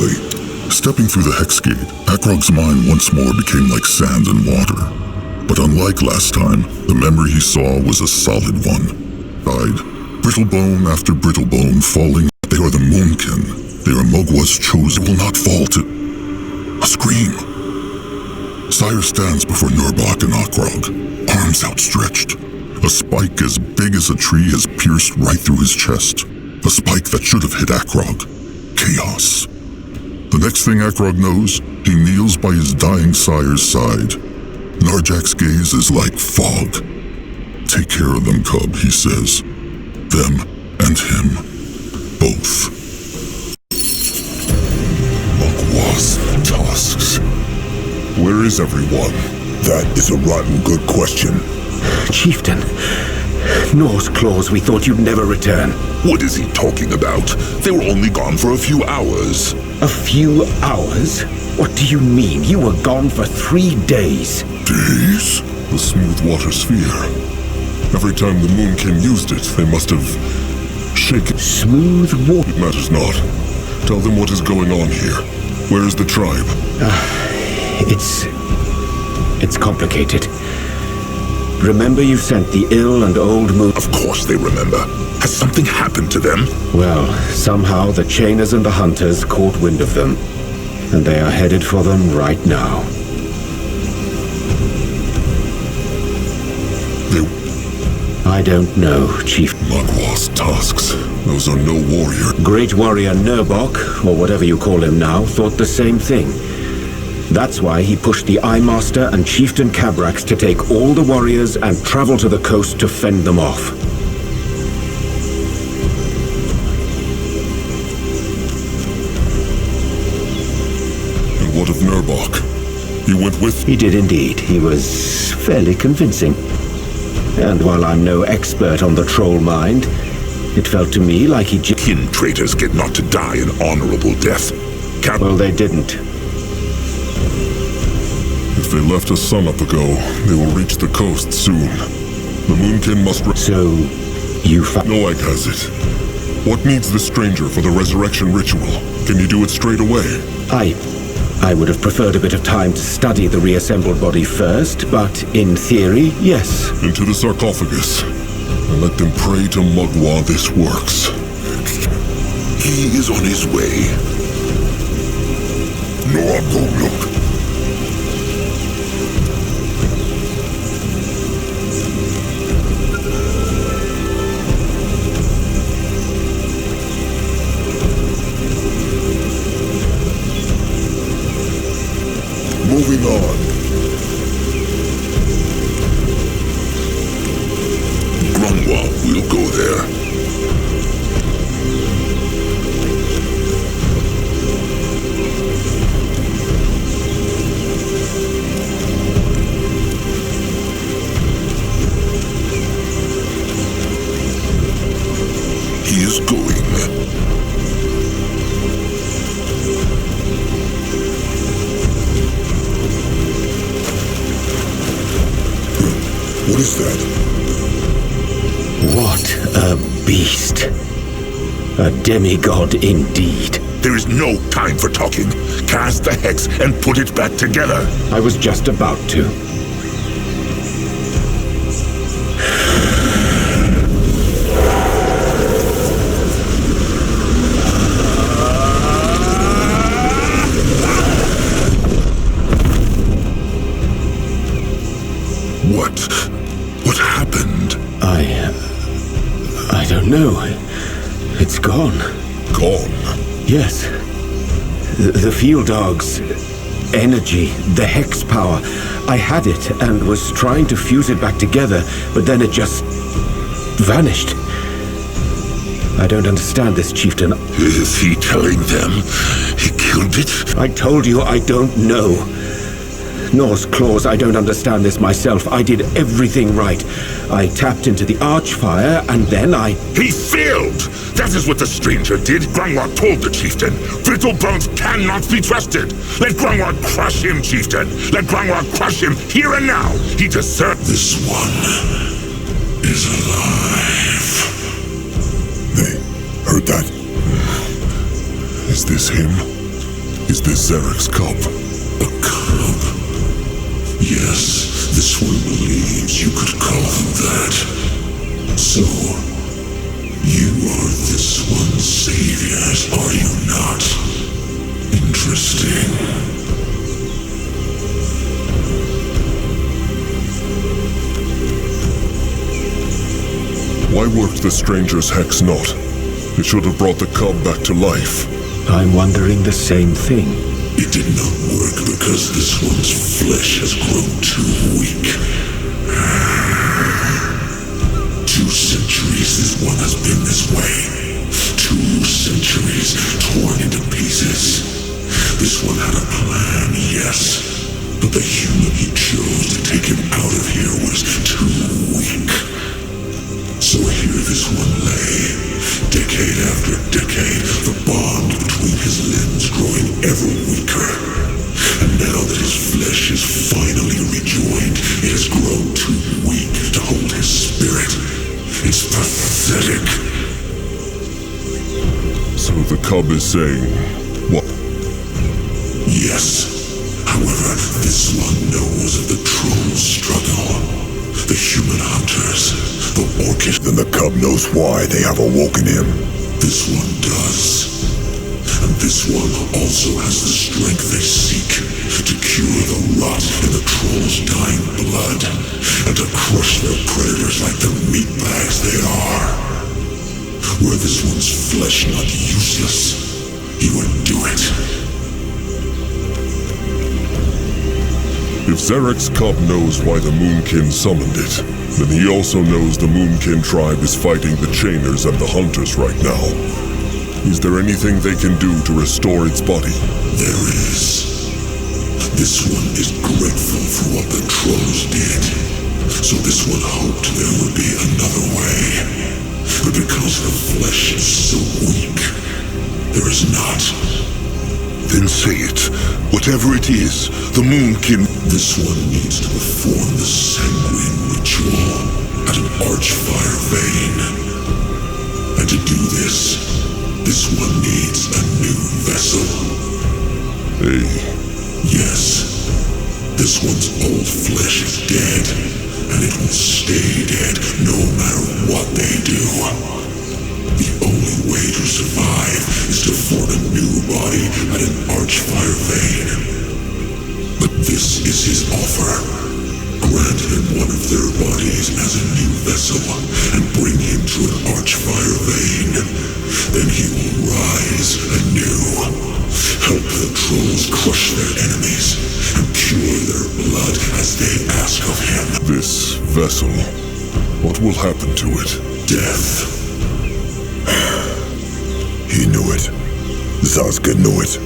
Exactly. Stepping through the hex gate, Akrog's mind once more became like sand and water. But unlike last time, the memory he saw was a solid one. Died. Brittle bone after brittle bone falling. They are the Moonkin. They are Mogwa's chosen. Will not fall to... a scream. Sire stands before Nurbok and Akrog, arms outstretched. A spike as big as a tree has pierced right through his chest. A spike that should have hit Akrog. Chaos. The next thing Akrog knows, he kneels by his dying sire's side. Narjak's gaze is like fog. Take care of them, cub, he says. Them and him. Both. Mogwa's tusks. Where is everyone? That is a rotten good question. Chieftain, Nor's claws, we thought you'd never return. What is he talking about? They were only gone for a few hours. A few hours? What do you mean? You were gone for 3 days. Days? The smooth water sphere. Every time the Moonkin used it, they must have shaken. Smooth water? It matters not. Tell them what is going on here. Where is the tribe? It's complicated. Remember you sent the ill and old moon? Of course they remember. Has something happened to them? Well, somehow the Chainers and the Hunters caught wind of them. And they are headed for them right now. I don't know, Chief. Mogwa's tusks. Those are no warrior. Great warrior Nurbok, or whatever you call him now, thought the same thing. That's why he pushed the Eye Master and Chieftain Cabrax to take all the warriors and travel to the coast to fend them off. And what of Nurbok? He went with... He did indeed. He was fairly convincing. And while I'm no expert on the troll mind, it felt to me like he... Kin traitors get not to die an honorable death. Well, they didn't. If they left a sun up ago, they will reach the coast soon. The Moonkin must... So, you Noag has it. What needs the stranger for the resurrection ritual? Can you do it straight away? I would have preferred a bit of time to study the reassembled body first, but in theory, yes. Into the sarcophagus. And let them pray to Mogwa this works. He is on his way. Noag, go look. Moving on. Grungwa will go there. He is going. What is that? What a beast. A demigod indeed. There is no time for talking. Cast the hex and put it back together. I was just about to. What happened? I don't know. It's gone. Gone? Yes. The Fial Darg's energy, the hex power. I had it and was trying to fuse it back together, but then it just vanished. I don't understand this, Chieftain. Is he telling them he killed it? I told you I don't know. Nor's claws, I don't understand this myself. I did everything right. I tapped into the Archfire, and then I... He failed! That is what the stranger did. Grungwa told the chieftain. Brittle bones cannot be trusted. Let Grungwa crush him, chieftain. Let Grungwa crush him here and now. He deserves... This one is alive. They heard that? Is this him? is this Xeric's cub? A cub? Yes, this one believes you could call him that. So, you are this one's saviors, are you not? Interesting. Why worked the stranger's hex not? It should have brought the cub back to life. I'm wondering the same thing. It did not work because this one's flesh has grown too weak. 2 centuries this one has been this way. 2 centuries torn into pieces. This one had a plan, yes. But the human he chose to take him out of here was too weak. So here this one lay, decade after decade, the bond between his limbs growing ever weaker. And now that his flesh is finally rejoined, it has grown too weak to hold his spirit. It's pathetic. So the cub is saying, what? Yes. However, this one knows of the troll's struggle. The human hunters, the orcish. Then the cub knows why they have awoken him. This one does. And this one also has the strength they seek to cure the rot in the troll's dying blood and to crush their predators like the meat bags they are. Were this one's flesh not useless, he would do it. If Xeric's cub knows why the Moonkin summoned it, then he also knows the Moonkin tribe is fighting the Chainers and the Hunters right now. Is there anything they can do to restore its body? There is. This one is grateful for what the trolls did. So this one hoped there would be another way. But because the flesh is so weak, there is not. Then say it. Whatever it is, the Moonkin... This one needs to perform the sanguine ritual at an archfire vein. And to do this one needs a new vessel. Yes. This one's old flesh is dead, and it will stay dead no matter what they do. The only way to survive is to form a new body at an archfire vein. But this is his offer. Grant him one of their bodies as a new vessel and bring him to an archfire vein. Then he will rise anew. Help the trolls crush their enemies and cure their blood as they ask of him. This vessel, what will happen to it? Death. He knew it. Zazka knew it.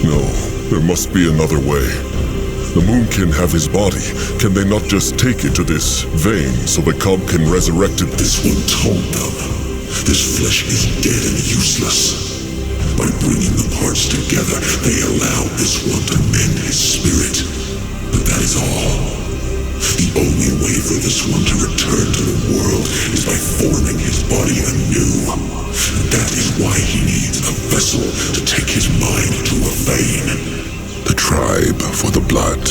No, there must be another way. The Moonkin have his body. Can they not just take it to this vein so the cub can resurrect it? This one told them. This flesh is dead and useless. By bringing the parts together, they allow this one to mend his spirit. But that is all. The only way for this one to return to the world is by forming his body anew. That is why he needs a vessel to take his mind to a vein. The tribe for the blood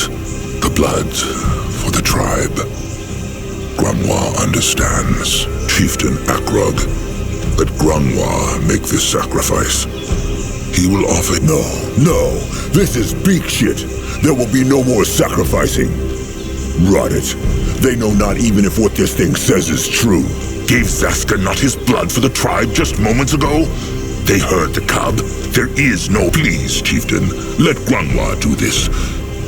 for the tribe. Granois understands. Chieftain Akrog, let Granois make this sacrifice. He will offer... No, this is beak shit. There will be no more sacrificing. Rot it. They know not even if what this thing says is true. Gave Zaska not his blood for the tribe just moments ago? They heard the cub. There is no... Please, Chieftain, let Granois do this.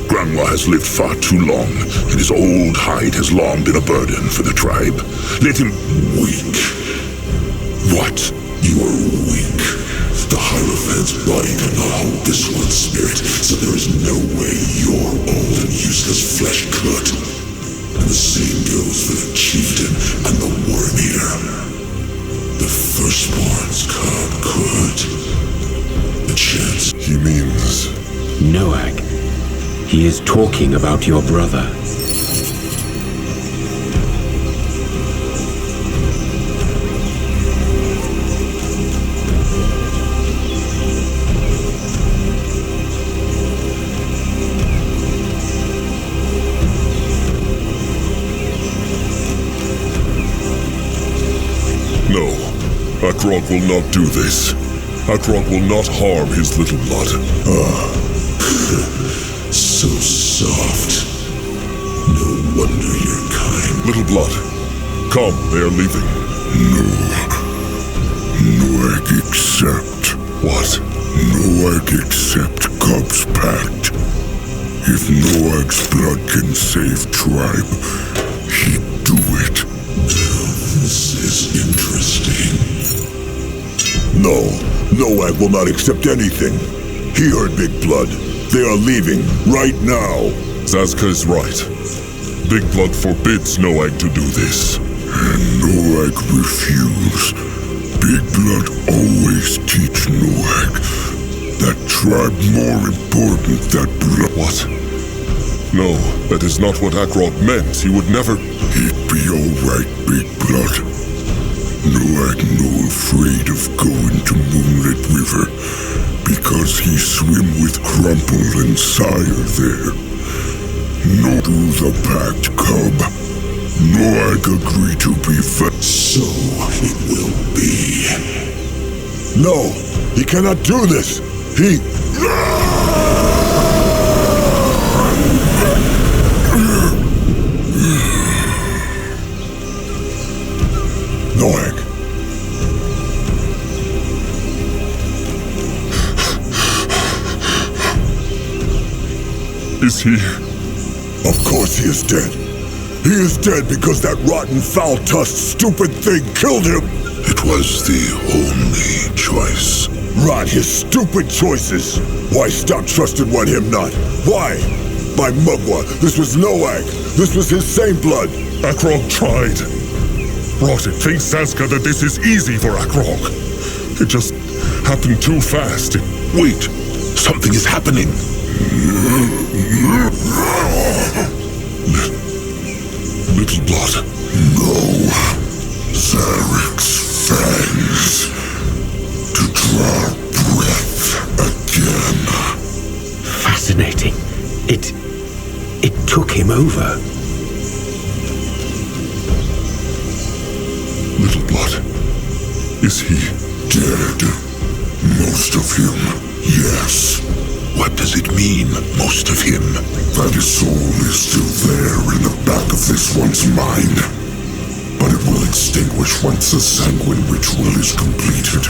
Granois has lived far too long, and his old hide has long been a burden for the tribe. Let him... Weak. What? You are weak. The Hierophant's body cannot hold this one's spirit, so there is no way your old and useless flesh could. And the same goes for the Chieftain and the Worm-Eater. The Firstborn's cub could. The chance... He means... Noag. He is talking about your brother. Akrog will not do this. Akrog will not harm his little blood. So soft. No wonder you're kind. Little blood, come, they are leaving. No. Noag accept. What? Noag accept Cub's pact. If Noag's blood can save tribe, he'd do it. This is interesting. No, Noag will not accept anything. He heard Big Blood. They are leaving right now. Zazka is right. Big Blood forbids Noag to do this. And Noag refuse. Big Blood always teach Noag that tribe more important than blood. What? No, that is not what Akrog meant. He would never... He'd be alright, Big Blood. Noag no afraid of going to Moonlit River because he swim with Crumple and Sire there. No do the pact, Cub. Noag agree to be so it will be. No, he cannot do this. He... Noag. Is he... Of course he is dead. He is dead because that rotten, foul-tusked, stupid thing killed him. It was the only choice. Rot his stupid choices. Why stop trusting one him not? Why? By Mugwa, this was Noag. This was his same blood. Akrog tried. Rotted thinks Zazka that this is easy for Akrog. It just happened too fast. Wait, something is happening. Little blood. No. Zarek's fangs. To draw breath again. Fascinating. It took him over. Little blood. Is he dead? Most of him, yes. What does it mean, most of him? That his soul is still there in the back of this one's mind. But it will extinguish once the sanguine ritual is completed.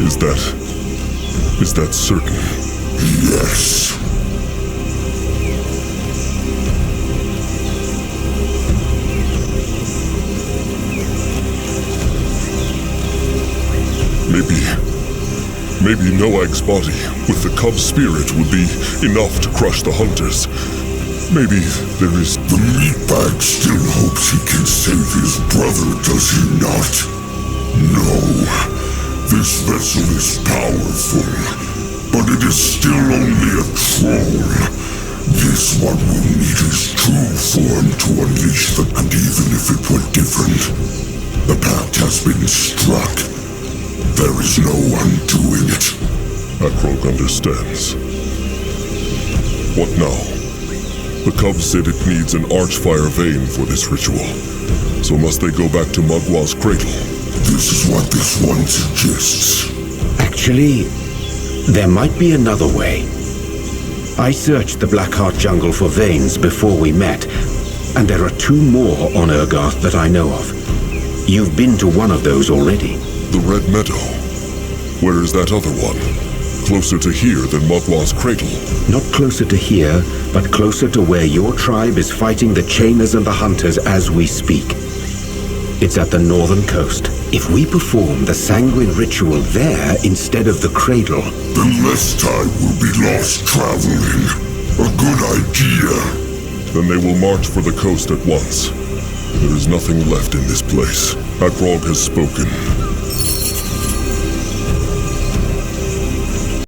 Is that certain? Yes. Maybe Noag's body, with the cub spirit, would be enough to crush the hunters. Maybe there is... The meatbag still hopes he can save his brother, does he not? No. This vessel is powerful, but it is still only a troll. This one will need his true form to unleash the good, even if it were different. The pact has been struck. There is no undoing it. Akrog understands. What now? The cub said it needs an archfire vein for this ritual. So must they go back to Mugwa's cradle? This is what this one suggests. Actually, there might be another way. I searched the Blackheart jungle for veins before we met, and there are 2 more on Urgarth that I know of. You've been to one of those already. The Red Meadow. Where is that other one? Closer to here than Mugwa's cradle. Not closer to here, but closer to where your tribe is fighting the Chainers and the Hunters as we speak. It's at the northern coast. If we perform the sanguine ritual there instead of the cradle... Then less time will be lost traveling. A good idea. Then they will march for the coast at once. There is nothing left in this place. Akrog has spoken.